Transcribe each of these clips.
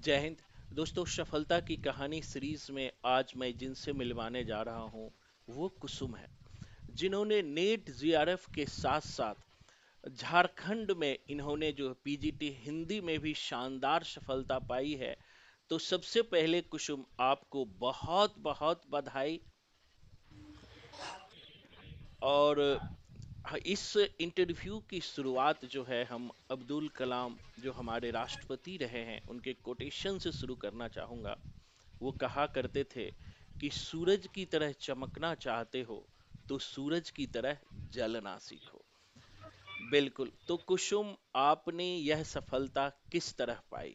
जय हिंद। दोस्तों, सफलता की कहानी सीरीज में आज मैं जिनसे मिलवाने जा रहा हूं वो कुसुम है, जिन्होंने नेट जीआरएफ के साथ साथ झारखंड में इन्होंने जो पीजीटी हिंदी में भी शानदार सफलता पाई है। तो सबसे पहले कुसुम, आपको बहुत बहुत बधाई। और इस इंटरव्यू की शुरुआत जो है हम अब्दुल कलाम, जो हमारे राष्ट्रपति रहे हैं, उनके कोटेशन से शुरू करना चाहूंगा। वो कहा करते थे कि सूरज की तरह चमकना चाहते हो तो सूरज की तरह जलना सीखो। बिल्कुल। तो कुसुम, आपने यह सफलता किस तरह पाई?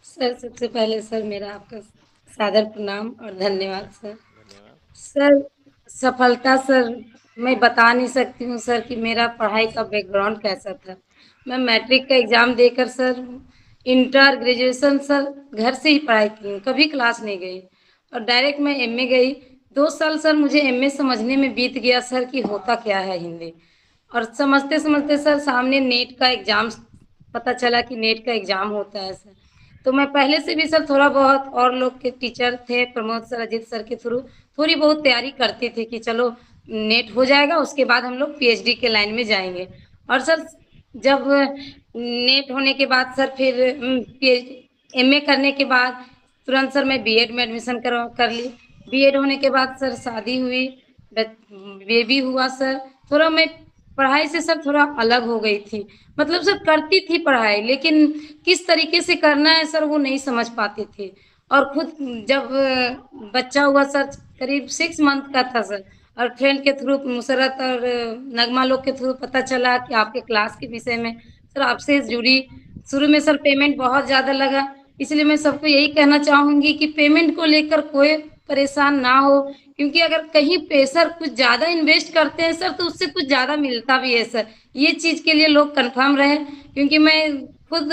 सर, सबसे पहले सर मेरा आपका सादर प्रणाम और धन्यवाद सर। धन्यवाद। सर, सफलता सर मैं बता नहीं सकती हूँ सर कि मेरा पढ़ाई का बैकग्राउंड कैसा था। मैं मैट्रिक का एग्ज़ाम देकर सर इंटर, ग्रेजुएशन सर घर से ही पढ़ाई की हूँ, कभी क्लास नहीं गई और डायरेक्ट मैं एमए गई। 2 साल सर मुझे एमए समझने में बीत गया सर कि होता क्या है हिंदी। और समझते-समझते सर सामने नेट का एग्ज़ाम पता चला कि नेट का एग्ज़ाम होता है सर। तो मैं पहले से भी सर थोड़ा बहुत और लोग के टीचर थे, प्रमोद सर, अजीत सर के थ्रू थोड़ी बहुत तैयारी करती थी कि चलो नेट हो जाएगा, उसके बाद हम लोग पीएचडी के लाइन में जाएँगे। और सर जब नेट होने के बाद सर फिर एमए करने के बाद तुरंत सर मैं बीएड में एडमिशन कर ली। बीएड होने के बाद सर शादी हुई, बेबी हुआ सर। थोड़ा मैं पढ़ाई से सर थोड़ा अलग हो गई थी। मतलब सर करती थी पढ़ाई, लेकिन किस तरीके से करना है सर वो नहीं समझ पाती थी। और खुद जब बच्चा हुआ सर करीब 6 मंथ का था सर, और फ्रेंड के थ्रू मुसरत और नगमा लोग के थ्रू पता चला कि आपके क्लास के विषय में सर आपसे जुड़ी। शुरू में सर पेमेंट बहुत ज़्यादा लगा, इसलिए मैं सबको यही कहना चाहूँगी कि पेमेंट को लेकर कोई परेशान ना हो, क्योंकि अगर कहीं पैसा कुछ ज़्यादा इन्वेस्ट करते हैं सर तो उससे कुछ ज़्यादा मिलता भी है सर। ये चीज़ के लिए लोग कन्फर्म रहें, क्योंकि मैं खुद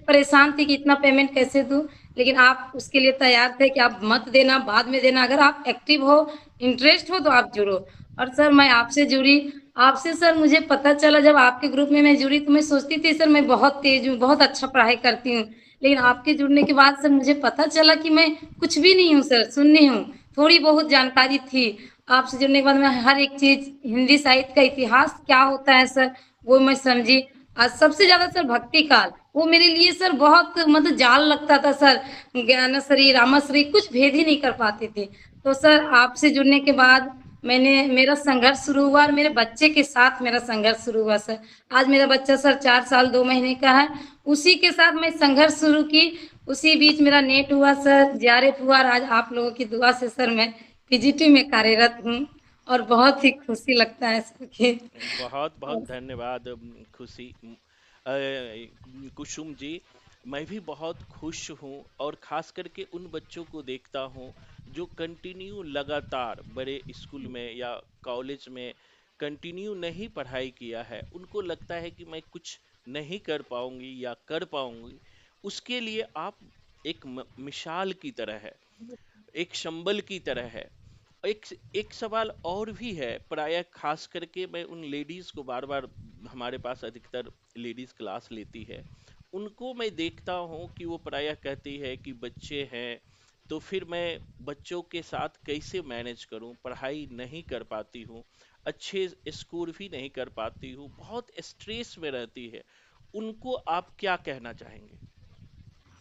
परेशान थी कि इतना पेमेंट कैसे दूँ, लेकिन आप उसके लिए तैयार थे कि आप मत देना, बाद में देना, अगर आप एक्टिव हो, इंटरेस्ट हो तो आप जुड़ो। और सर मैं आपसे जुड़ी, आपसे सर मुझे पता चला जब आपके ग्रुप में मैं जुड़ी तो मैं सोचती थी सर मैं बहुत तेज़ हूँ, बहुत अच्छा पढ़ाई करती हूँ, लेकिन आपके जुड़ने के बाद सर मुझे पता चला कि मैं कुछ भी नहीं हूँ सर, शून्य हूँ। थोड़ी बहुत जानकारी थी, आपसे जुड़ने के बाद मैं हर एक चीज़, हिंदी साहित्य का इतिहास क्या होता है सर, वो मैं समझी। और सबसे ज़्यादा सर भक्ति काल, वो मेरे लिए सर बहुत मतलब जाल लगता था सर, ज्ञानश्री, रामाश्री कुछ भेद ही नहीं कर पाती थी। तो सर आपसे जुड़ने के बाद मेरा संघर्ष शुरू हुआ और मेरे बच्चे के साथ मेरा संघर्ष शुरू हुआ सर। आज मेरा बच्चा सर 4 साल 2 महीने का है, उसी के साथ मैं संघर्ष शुरू की, उसी बीच मेरा नेट हुआ सर, जेआरएफ हुआ और आज आप लोगों की दुआ से सर मैं पीजीटी में कार्यरत हूँ और बहुत ही खुशी लगता है सर कि बहुत बहुत धन्यवाद खुशी। कुसुम जी, मैं भी बहुत खुश हूँ और खास करके उन बच्चों को देखता हूँ जो कंटिन्यू लगातार बड़े स्कूल में या कॉलेज में कंटिन्यू नहीं पढ़ाई किया है, उनको लगता है कि मैं कुछ नहीं कर पाऊंगी या कर पाऊंगी। उसके लिए आप एक मिसाल की तरह है, एक संबल की तरह है। एक एक सवाल और भी है, प्रायः खास करके मैं उन लेडीज को बार बार, हमारे पास अधिकतर लेडीज क्लास लेती है, उनको मैं देखता हूँ कि वो प्रायः कहती है कि बच्चे हैं तो फिर मैं बच्चों के साथ कैसे मैनेज करूं, पढ़ाई नहीं कर पाती हूँ, अच्छे स्कोर भी नहीं कर पाती हूँ, बहुत स्ट्रेस में रहती है। उनको आप क्या कहना चाहेंगे?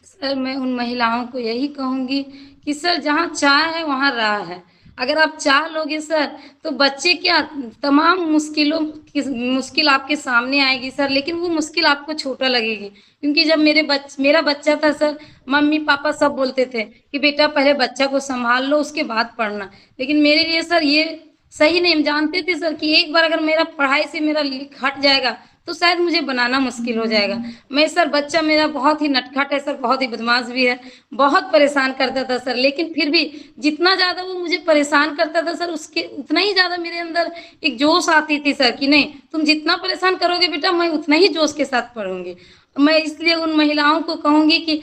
सर मैं उन महिलाओं को यही कहूँगी कि सर जहाँ चाह है वहाँ राह है। अगर आप चाह लोगे सर तो बच्चे क्या, तमाम मुश्किल आपके सामने आएगी सर, लेकिन वो मुश्किल आपको छोटा लगेगी, क्योंकि जब मेरा बच्चा था सर, मम्मी पापा सब बोलते थे कि बेटा पहले बच्चा को संभाल लो उसके बाद पढ़ना, लेकिन मेरे लिए सर ये सही नहीं, हम जानते थे सर कि एक बार अगर मेरा पढ़ाई से मेरा लिक हट जाएगा तो शायद मुझे बनाना मुश्किल हो जाएगा। मैं सर बच्चा मेरा बहुत ही नटखट है सर, बहुत ही बदमाश भी है, बहुत परेशान करता था सर, लेकिन फिर भी जितना ज़्यादा वो मुझे परेशान करता था सर उसके उतना ही ज़्यादा मेरे अंदर एक जोश आती थी सर कि नहीं, तुम जितना परेशान करोगे बेटा मैं उतना ही जोश के साथ पढ़ूंगी। मैं इसलिए उन महिलाओं को कहूंगी कि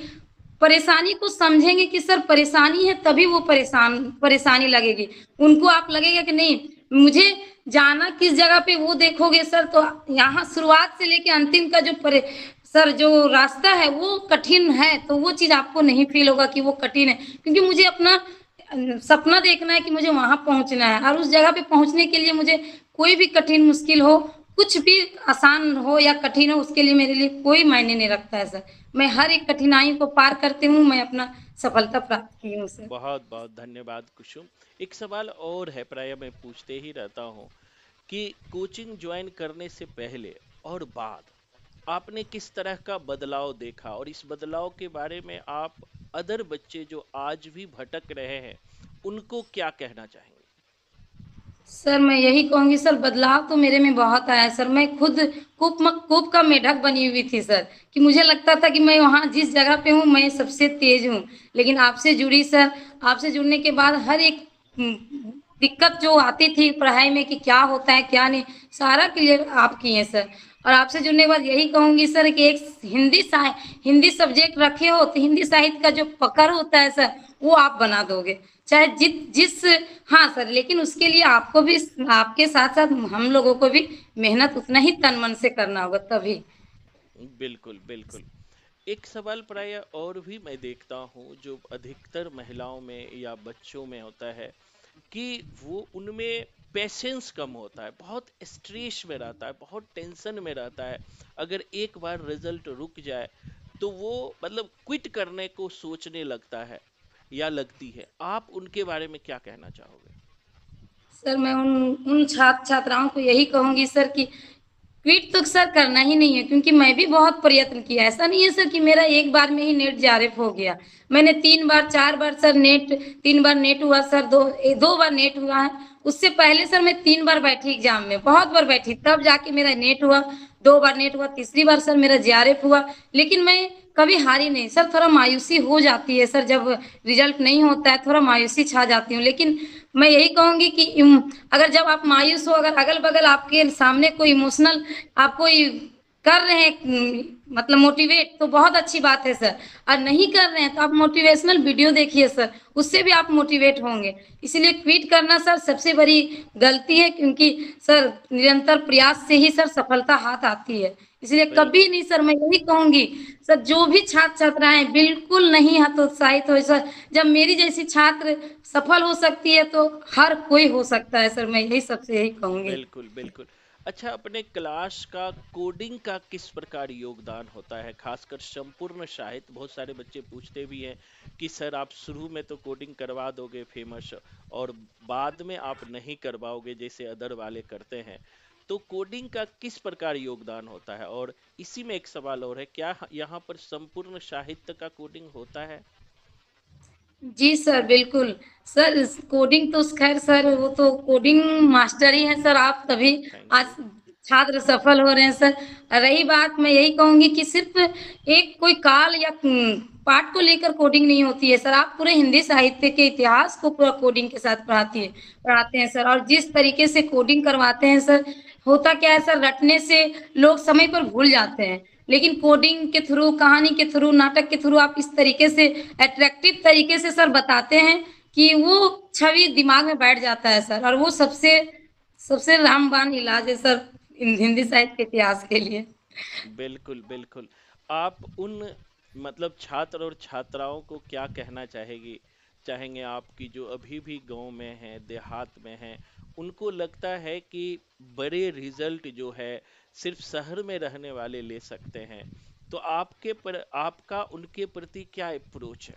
परेशानी को समझेंगे कि सर परेशानी है तभी वो परेशानी लगेगी, उनको आप लगेगा कि नहीं मुझे जाना किस जगह पे वो देखोगे सर, तो यहाँ शुरुआत से लेके अंतिम का जो सर जो रास्ता है वो कठिन है, तो वो चीज़ आपको नहीं फ़ील होगा कि वो कठिन है, क्योंकि मुझे अपना सपना देखना है कि मुझे वहाँ पहुँचना है और उस जगह पे पहुँचने के लिए मुझे कोई भी कठिन मुश्किल हो, कुछ भी आसान हो या कठिन हो, उसके लिए मेरे लिए कोई मायने नहीं रखता है सर। मैं हर एक कठिनाई को पार करती हूँ, मैं अपना सफलता प्राप्त की हूँ सर। बहुत बहुत धन्यवाद कुसुम। एक सवाल और है, प्राय मैं पूछते ही रहता हूँ कि कोचिंग ज्वाइन करने से पहले और बाद आपने किस तरह का बदलाव देखा, और इस बदलाव के बारे में आप अदर बच्चे जो आज भी भटक रहे हैं उनको क्या कहना चाहेंगे? सर मैं यही कहूँगी सर, बदलाव तो मेरे में बहुत आया है सर। मैं खुद कूप का मेढक बनी हुई थी सर, कि मुझे लगता था कि मैं वहाँ जिस जगह पे हूँ मैं सबसे तेज हूँ। लेकिन आपसे जुड़ी सर, आपसे जुड़ने के बाद हर एक दिक्कत जो आती थी पढ़ाई में कि क्या होता है क्या नहीं, सारा क्लियर आप किए सर। और आपसे जुड़ने के बाद यही कहूँगी सर कि एक हिंदी सब्जेक्ट रखे हो तो हिंदी साहित्य का जो पकड़ होता है सर, वो आप बना दोगे। चाहे जिस हाँ सर, लेकिन उसके लिए आपको भी, आपके साथ साथ हम लोगों को भी मेहनत उतना ही तन मन से करना होगा तभी। बिल्कुल बिल्कुल। एक सवाल प्राय और भी मैं देखता हूँ जो अधिकतर महिलाओं में या बच्चों में होता है कि वो उनमें पेशेंस कम होता है, बहुत स्ट्रेस में रहता है, बहुत टेंशन में रहता है। अगर एक बार रिजल्ट रुक जाए तो वो मतलब क्विट करने को सोचने लगता है या लगती है। आप उनके बारे में क्या कहना चाहोगे? सर मैं उन उन छात्र छात्राओं को यही कहूंगी सर कि क्विट तो सर करना ही नहीं है, क्योंकि मैं भी बहुत प्रयत्न किया। ऐसा नहीं है सर कि मेरा एक बार में ही नेट जेआरएफ हो गया। मैंने 3 बार 4 बार सर नेट, 3 बार नेट हुआ सर, 2 बार नेट हुआ है। उससे पहले सर मैं 3 बार बैठी एग्जाम में, बहुत बार बैठी, तब जाके मेरा नेट हुआ। 2 बार नेट हुआ, तीसरी बार सर मेरा जेआरएफ हुआ। लेकिन मैं कभी हारी नहीं सर। थोड़ा मायूसी हो जाती है सर जब रिजल्ट नहीं होता है, थोड़ा मायूसी छा जाती हूँ। लेकिन मैं यही कहूंगी कि अगर जब आप मायूस हो, अगर अगल बगल आपके सामने कोई इमोशनल आपको कर रहे हैं मतलब मोटिवेट, तो बहुत अच्छी बात है सर। और नहीं कर रहे हैं तो आप मोटिवेशनल वीडियो देखिए सर, उससे भी आप मोटिवेट होंगे। इसलिए क्विट करना सर सबसे बड़ी गलती है, क्योंकि सर निरंतर प्रयास से ही सर सफलता हाथ आती है। इसलिए कभी बिल्कुल नहीं सर, मैं यही कहूंगी सर, जो भी छात्र छात्राएं बिल्कुल नहीं हतोत्साहित हो सर। जब मेरी जैसी छात्र सफल हो सकती है तो हर कोई हो सकता है सर, मैं यही सबसे यही कहूंगी। बिल्कुल बिल्कुल। अच्छा, अपने क्लास का कोडिंग का किस प्रकार योगदान होता है, खासकर संपूर्ण साहित्य? बहुत सारे बच्चे पूछते भी हैं कि सर आप शुरू में तो कोडिंग करवा दोगे फेमस, और बाद में आप नहीं करवाओगे जैसे अदर वाले करते हैं। तो कोडिंग का किस प्रकार योगदान होता है? और इसी में एक सवाल और है, क्या यहाँ पर संपूर्ण साहित्य का कोडिंग होता है? जी सर, बिल्कुल। सर कोडिंग तो खैर सर वो तो कोडिंग मास्टर ही हैं सर आप, तभी थैंक आज यू। छात्र सफल हो रहे हैं सर। रही बात, मैं यही कहूँगी कि सिर्फ़ एक कोई काल या पाठ को लेकर कोडिंग नहीं होती है सर। आप पूरे हिंदी साहित्य के इतिहास को पूरा कोडिंग के साथ पढ़ाते हैं सर। और जिस तरीके से कोडिंग करवाते हैं सर, होता क्या है सर, रटने से लोग समय पर भूल जाते हैं। लेकिन कोडिंग के थ्रू, कहानी के थ्रू, नाटक के थ्रू आप इस तरीके से अट्रैक्टिव तरीके से सर बताते हैं कि वो छवि दिमाग में बैठ जाता है सर। और वो सबसे सबसे रामबाण इलाज है सर हिंदी साहित्य के इतिहास के लिए। बिल्कुल बिल्कुल। आप उन मतलब छात्र और छात्राओं को क्या कहना चाहेंगे आपकी जो अभी भी गांव में हैं, देहात में हैं, उनको लगता है कि बड़े रिजल्ट जो है सिर्फ शहर में रहने वाले ले सकते हैं? तो आपका उनके प्रति क्या अप्रोच है?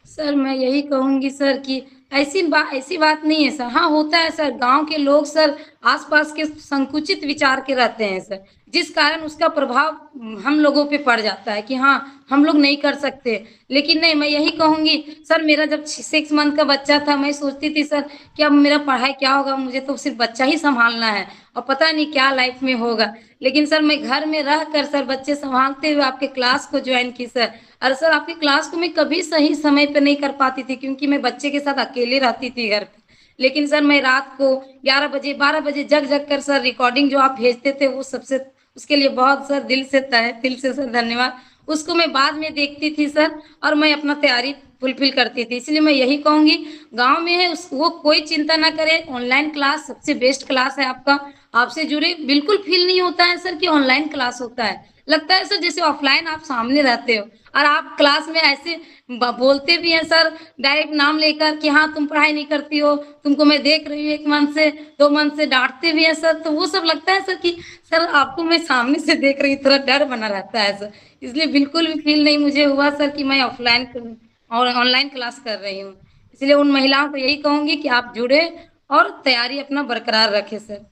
सर मैं यही कहूँगी सर कि ऐसी बात नहीं है सर। हाँ, होता है सर, गाँव के लोग सर आस-पास के संकुचित विचार के रहते हैं सर, जिस कारण उसका प्रभाव हम लोगों पे पड़ जाता है कि हाँ, हम लोग नहीं कर सकते। लेकिन नहीं, मैं यही कहूँगी सर, मेरा जब 6 मंथ का बच्चा था, मैं सोचती थी सर कि अब मेरा पढ़ाई क्या होगा, मुझे तो सिर्फ़ बच्चा ही सँभालना है और पता नहीं क्या लाइफ़ में होगा। लेकिन सर मैं घर में रह कर सर बच्चे सँभालते हुए आपके क्लास को जॉइन की सर। और सर आपकी क्लास को मैं कभी सही समय पे नहीं कर पाती थी, क्योंकि मैं बच्चे के साथ अकेले रहती थी घर पे। लेकिन सर मैं रात को 11 बजे 12 बजे जग-जग कर सर रिकॉर्डिंग जो आप भेजते थे, वो सबसे उसके लिए बहुत सर दिल से तहे दिल से सर धन्यवाद। उसको मैं बाद में देखती थी सर, और मैं अपना तैयारी फुलफिल करती थी। इसलिए मैं यही कहूँगी, गाँव में है उस वो कोई चिंता ना करे, ऑनलाइन क्लास सबसे बेस्ट क्लास है आपका। आपसे जुड़े बिल्कुल फ़ील नहीं होता है सर कि ऑनलाइन क्लास होता है। लगता है सर जैसे ऑफलाइन आप सामने रहते हो और आप क्लास में ऐसे बोलते भी हैं सर डायरेक्ट नाम लेकर कि हाँ तुम पढ़ाई नहीं करती हो, तुमको मैं देख रही हूँ 1 मंथ से 2 मंथ से, डांटते भी हैं सर। तो वो सब लगता है सर कि सर आपको मैं सामने से देख रही हूँ, थोड़ा डर बना रहता है सर। इसलिए बिल्कुल भी फील नहीं मुझे हुआ सर कि मैं ऑफलाइन और ऑनलाइन क्लास कर रही हूँ। इसलिए उन महिलाओं को यही कहूंगी कि आप जुड़े और तैयारी अपना बरकरार रखें सर।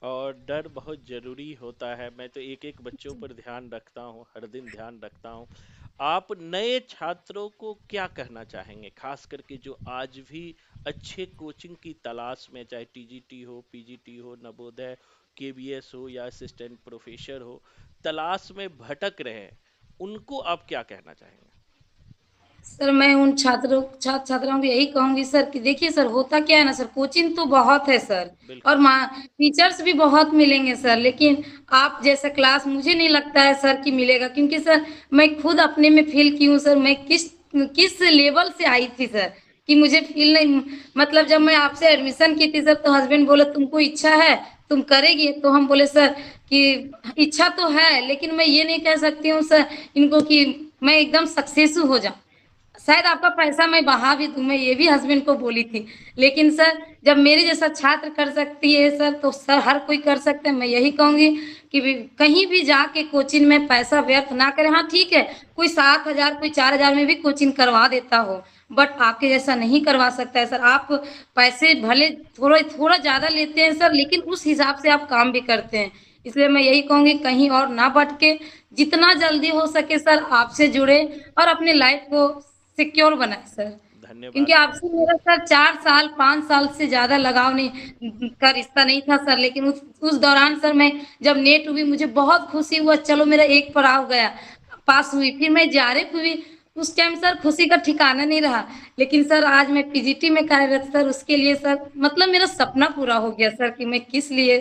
और डर बहुत ज़रूरी होता है। मैं तो एक-एक बच्चों पर ध्यान रखता हूँ, हर दिन ध्यान रखता हूँ। आप नए छात्रों को क्या कहना चाहेंगे? ख़ास करके जो आज भी अच्छे कोचिंग की तलाश में, चाहे टीजीटी हो, पीजीटी हो, नवोदय, केवीएस हो या असिस्टेंट प्रोफ़ेसर हो, तलाश में भटक रहे हैं, उनको आप क्या कहना चाहेंगे? सर मैं उन छात्र छात्राओं को यही कहूंगी सर कि देखिए सर होता क्या है ना सर, कोचिंग तो बहुत है सर और बिल्कुल, टीचर्स भी बहुत मिलेंगे सर, लेकिन आप जैसा क्लास मुझे नहीं लगता है सर कि मिलेगा, क्योंकि सर मैं खुद अपने में फील की हूँ सर। मैं किस किस लेवल से आई थी सर कि मुझे फील नहीं, मतलब जब मैं आपसे एडमिशन की थी सर तो हस्बैंड बोले तुमको इच्छा है तुम करेगी, तो हम बोले सर कि इच्छा तो है लेकिन मैं ये नहीं कह सकती हूँ सर इनको कि मैं एकदम सक्सेसफुल हो जाऊं। शायद आपका पैसा मैं बहा भी दूँ, मैं ये भी हस्बैंड को बोली थी। लेकिन सर जब मेरे जैसा छात्र कर सकती है सर, तो सर हर कोई कर सकता है। मैं यही कहूँगी कि कहीं भी जाके कोचिंग में पैसा व्यर्थ ना करें। हाँ, ठीक है, कोई 7,000 कोई 4,000 में भी कोचिंग करवा देता हो, बट आपके जैसा नहीं करवा सकता है सर। आप पैसे भले थोड़ा थोड़ा ज़्यादा लेते हैं सर, लेकिन उस हिसाब से आप काम भी करते हैं। इसलिए मैं यही कहूँगी कहीं और ना भटके, जितना जल्दी हो सके सर आपसे जुड़े और अपनी लाइफ को सिक्योर बनाए सर। क्योंकि धन्यवाद। आपसे मेरा सर 4 साल 5 साल से ज्यादा लगाव नहीं का रिश्ता नहीं था सर, लेकिन उस दौरान सर मैं जब नेट हुई मुझे बहुत खुशी हुआ, चलो मेरा एक पड़ाव गया, पास हुई। फिर मैं जेआरएफ हुई, उस टाइम सर खुशी का ठिकाना नहीं रहा। लेकिन सर आज मैं पीजीटी में कार्यरत सर, उसके लिए सर मतलब मेरा सपना पूरा हो गया सर कि मैं किस लिए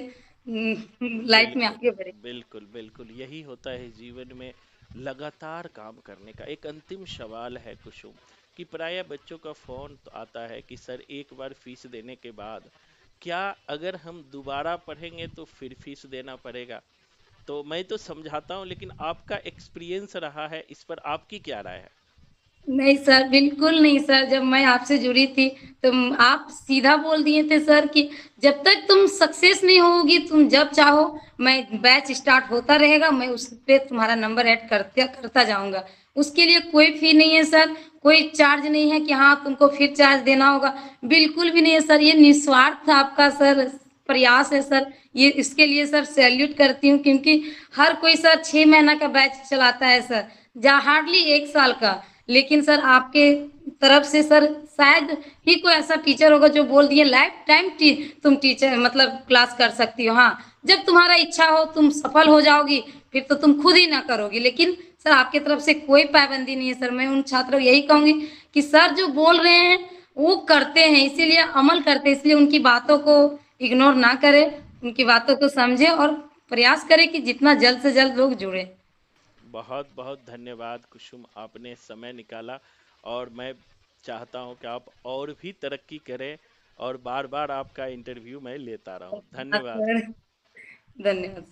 लाइफ में बिल्कुल, आगे बढ़ी। बिल्कुल, बिल्कुल, यही होता है जीवन में लगातार काम करने का। एक अंतिम सवाल है कुसुम कि प्रायः बच्चों का फ़ोन तो आता है कि सर एक बार फीस देने के बाद क्या अगर हम दोबारा पढ़ेंगे तो फिर फीस देना पड़ेगा? तो मैं तो समझाता हूँ लेकिन आपका एक्सपीरियंस रहा है, इस पर आपकी क्या राय है? नहीं सर, बिल्कुल नहीं सर। जब मैं आपसे जुड़ी थी तो आप सीधा बोल दिए थे सर कि जब तक तुम सक्सेस नहीं होगी, तुम जब चाहो मैं बैच स्टार्ट होता रहेगा, मैं उस पे तुम्हारा नंबर ऐड करते करता जाऊंगा। उसके लिए कोई फी नहीं है सर, कोई चार्ज नहीं है कि हाँ तुमको फिर चार्ज देना होगा। बिल्कुल भी नहीं है सर, ये निस्वार्थ आपका सर प्रयास है सर। ये इसके लिए सर सैल्यूट करती हूँ, क्योंकि हर कोई सर 6 महीना का बैच चलाता है सर, जहाँ हार्डली 1 साल का। लेकिन सर आपके तरफ से सर शायद ही कोई ऐसा टीचर होगा जो बोल दिए लाइफ टाइम तुम टीचर मतलब क्लास कर सकती हो। हाँ, जब तुम्हारा इच्छा हो तुम सफल हो जाओगी, फिर तो तुम खुद ही ना करोगी। लेकिन सर आपके तरफ से कोई पाबंदी नहीं है सर। मैं उन छात्रों को यही कहूंगी कि सर जो बोल रहे हैं वो करते हैं, इसीलिए अमल करते हैं, इसलिए उनकी बातों को इग्नोर ना करें, उनकी बातों को समझे और प्रयास करें कि जितना जल्द से जल्द लोग जुड़े। बहुत बहुत धन्यवाद कुसुम, आपने समय निकाला और मैं चाहता हूँ कि आप और भी तरक्की करें और बार बार आपका इंटरव्यू मैं लेता रहूं। हाँ धन्यवाद। सर, धन्यवाद।